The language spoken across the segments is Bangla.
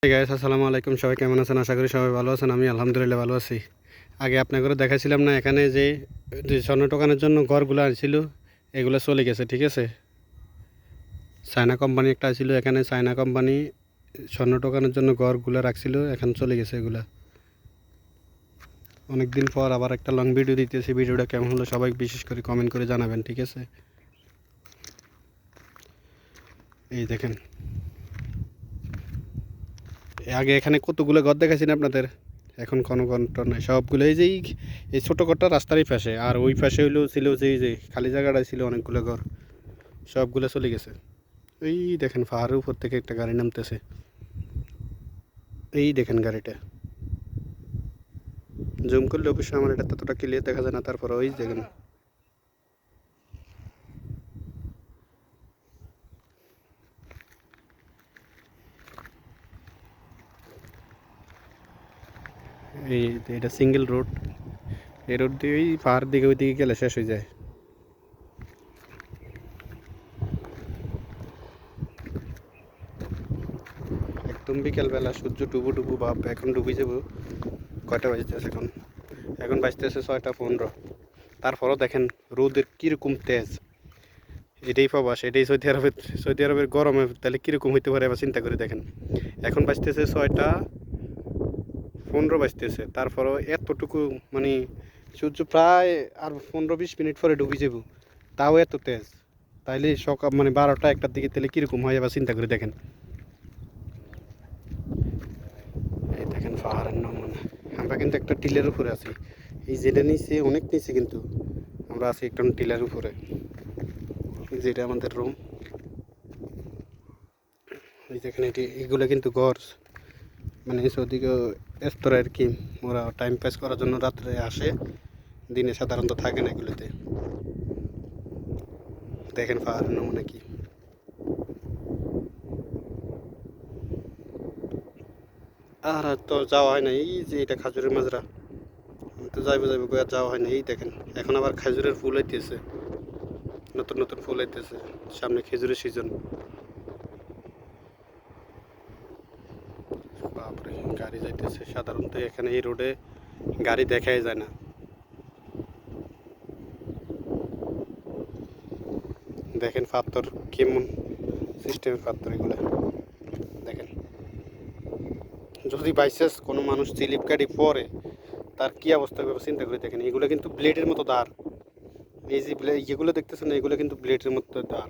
Hey guys, আসসালামু আলাইকুম। সবাই কেমন আছেন? আশা করি সবাই ভালো আছেন। আমি আলহামদুলিল্লাহ ভালো আছি। আগে আপনাকে দেখাইছিলাম না এখানে যে স্বর্ণ টোকানোর জন্য ঘরগুলো আনছিল, এগুলো চলে গেছে, ঠিক আছে? চায়না কোম্পানি একটা ছিল এখানে, চায়না কোম্পানি স্বর্ণ টোকানোর জন্য ঘরগুলো রাখছিল, এখন চলে গেছে এগুলা। অনেক দিন পর আবার একটা লং ভিডিও দিতেছি। ভিডিওটা কেমন হলো সবাই বিশেষ করে কমেন্ট করে জানাবেন, ঠিক আছে? এই দেখেন, আগে এখানে কতগুলো ঘর দেখাইছি না আপনাদের, এখন কোনো ঘন্টা নাই, সবগুলো এই ছোটো ঘরটা রাস্তারই পাশে, আর ওই পাশে ছিল যে খালি জায়গাটা ছিল অনেকগুলো ঘর, সবগুলো চলে গেছে। এই দেখেন পাহাড়ের উপর থেকে একটা গাড়ি নামতেছে, এই দেখেন গাড়িটা জুম করলে অবশ্যই আমার এটা ততটা ক্লিয়ার দেখা যায় না, তারপর ওই দেখেন এই এটা সিঙ্গেল রোড, এই রোড দিয়ে ওই পাহাড় দিকে ওই দিকে গেলে শেষ হয়ে যায়। একদম বিকেলবেলা সূর্য ডুবু ডুবু ভাব, এখন ডুবি যাব। কয়টা বাজতেছে এখন? এখন বাজতেছে 6:15। তারপরও দেখেন রোদের কীরকম তেজ। এটাই প্রবাস, এটাই সৌদি আরবের গরমে তাহলে কীরকম হইতে পারে এবার চিন্তা করে দেখেন। এখন বাজতেছে 6:15 বাজতেছে, তারপরও এতটুকু মানে সূর্য প্রায় আর 15-20 মিনিট পরে ডুবি যাব, তাও এত তেজ। তাইলে সকাল মানে 12টা-1টার দিকে তাহলে কীরকম হয় এবার চিন্তা করে দেখেন। এই দেখেন পাহাড়ের নমুনা। আমরা কিন্তু একটা টিলের উপরে আছি, এই যেটা নিচে অনেক নিচে, কিন্তু আমরা আছি একটা টিলের উপরে, যেটা আমাদের রুম। এই দেখেন এগুলো কিন্তু ঘর, মানে ওদিকে স্তরে আর কি, ওরা টাইম পাস করার জন্য রাত্রে আসে, দিনে সাধারণত থাকে না এগুলোতে। দেখেন পাহাড়ের নমুনা কি। আর তো যাওয়া হয় না, এই যে এটা খাজুরের মাজরা, আমি তো যাইবো আর যাওয়া হয় না। এই দেখেন এখন আবার খেজুরের ফুল হইতেছে, নতুন নতুন ফুল হইতেছে, সামনে খেজুরের সিজন। বাপরে, গাড়ি যাইতেছে, সাধারণত এখানে এই রোডে গাড়ি দেখাই যায় না। দেখেন পাথর কেমন সিস্টেমের পাথর এগুলো, দেখেন। যদি বাইচান্স কোনো মানুষ স্লিপ কাটি পরে তার কী অবস্থা হবে চিন্তা করে দেখেন। এগুলো কিন্তু ব্লেডের মতো ধার, এই যে এগুলো দেখতেছেন এগুলো কিন্তু ব্লেডের মতো ধার।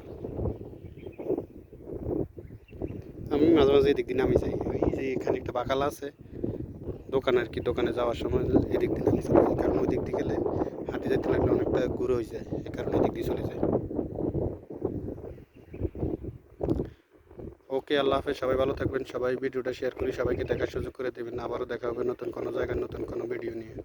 আমি মাঝে মাঝে এদিক দিয়ে নামি যাই, ওই যে এখানে একটা বাকালা আছে দোকান আর কি, দোকানে যাওয়ার সময় এদিক দিয়ে নামি চলে যায়, কারণ ওই দিক দিয়ে গেলে হাঁটে যেতে লাগলে অনেকটা ঘুরে হয়ে যায়, এই কারণে এদিক দিয়ে চলে যায়। ওকে, আল্লাহ হাফেজ, সবাই ভালো থাকবেন। সবাই ভিডিওটা শেয়ার করি সবাইকে দেখার সুযোগ করে দেবেন। আবারও দেখা হবে নতুন কোনো জায়গার নতুন কোনো ভিডিও নিয়ে।